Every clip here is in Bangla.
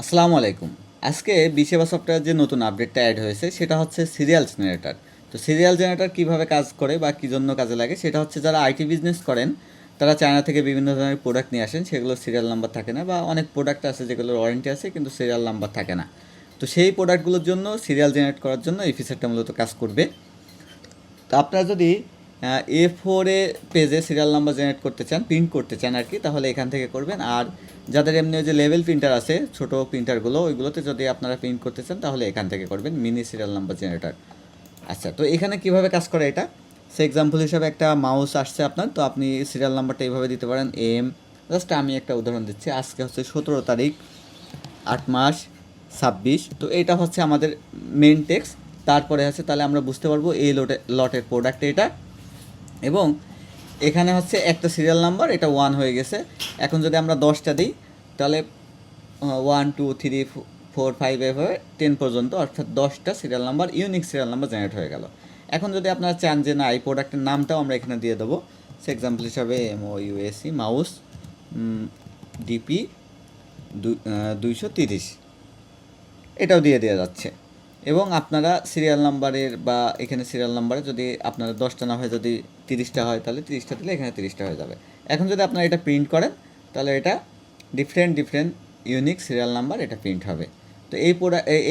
আসসালামু আলাইকুম। আজকে বিশেবা সফটওয়্যার যে নতুন আপডেটটা অ্যাড হয়েছে সেটা হচ্ছে সিরিয়াল জেনারেটর। তো সিরিয়াল জেনারেটর কীভাবে কাজ করে বা কী জন্য কাজে লাগে সেটা হচ্ছে যারা আইটি বিজনেস করেন তারা চায়না থেকে বিভিন্ন ধরনের প্রোডাক্ট নিয়ে আসেন, সেগুলোর সিরিয়াল নাম্বার থাকে না বা অনেক প্রোডাক্ট আছে যেগুলোর ওয়ারেন্টি আছে কিন্তু সিরিয়াল নাম্বার থাকে না। তো সেই প্রোডাক্টগুলোর জন্য সিরিয়াল জেনারেট করার জন্য এই ফিচারটা মূলত কাজ করবে। তো আপনারা যদি A4 পেজে সিরিয়াল নাম্বার জেনারেট করতে চান, প্রিন্ট করতে চান আর কি, তাহলে এখান থেকে করবেন। আর যাদের এমনি যে লেভেল প্রিন্টার আছে, ছোটো প্রিন্টারগুলো, ওইগুলোতে যদি আপনারা প্রিন্ট করতে চান তাহলে এখান থেকে করবেন মিনি সিরিয়াল নাম্বার জেনারেটর। আচ্ছা, তো এখানে কিভাবে কাজ করে এটা, সে এক্সাম্পল হিসাবে একটা মাউস আসছে আপনার, তো আপনি সিরিয়াল নাম্বারটা এইভাবে দিতে পারেন জাস্ট আমি একটা উদাহরণ দিচ্ছি। আজকে হচ্ছে 17 তারিখ 8 মাস 26। তো এটা হচ্ছে আমাদের মেন টেক্সট। তারপরে আছে, তাহলে আমরা বুঝতে পারবো এই লটের প্রোডাক্ট এটা, এবং এখানে হচ্ছে একটা সিরিয়াল নাম্বার, এটা 1 হয়ে গেছে। এখন যদি আমরা 10টা দিই তাহলে 1 2 3 4 5 এভাবে 10 পর্যন্ত, অর্থাৎ 10টা serial number, unique serial number generate হয়ে গেল। এখন যদি আপনারা চান যে না, এই প্রোডাক্টের নামটাও আমরা এখানে দিয়ে দেবো, সে এক্সাম্পল হিসাবে MOUSE মাউস DP 230, এটাও দিয়ে দেওয়া যাচ্ছে। এবং আপনারা সিরিয়াল নাম্বারের বা এখানে সিরিয়াল নাম্বারে যদি আপনারা 10টা না হয় যদি 30টা হয় তাহলে 30টা দিলে এখানে 30টা হয়ে যাবে। এখন যদি আপনারা এটা প্রিন্ট করেন তাহলে এটা ডিফারেন্ট ইউনিক সিরিয়াল নাম্বার এটা প্রিন্ট হবে। তো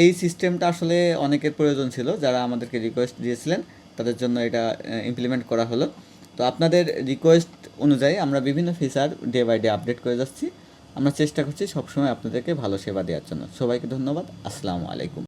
এই সিস্টেমটা আসলে অনেকের প্রয়োজন ছিল, যারা আমাদেরকে রিকোয়েস্ট দিয়েছিলেন তাদের জন্য এটা ইমপ্লিমেন্ট করা হলো। তো আপনাদের রিকোয়েস্ট অনুযায়ী আমরা বিভিন্ন feature day by day update করে যাচ্ছি। আমরা চেষ্টা করছি সবসময় আপনাদেরকে ভালো সেবা দেওয়ার জন্য। সবাইকে ধন্যবাদ। আসসালামু আলাইকুম।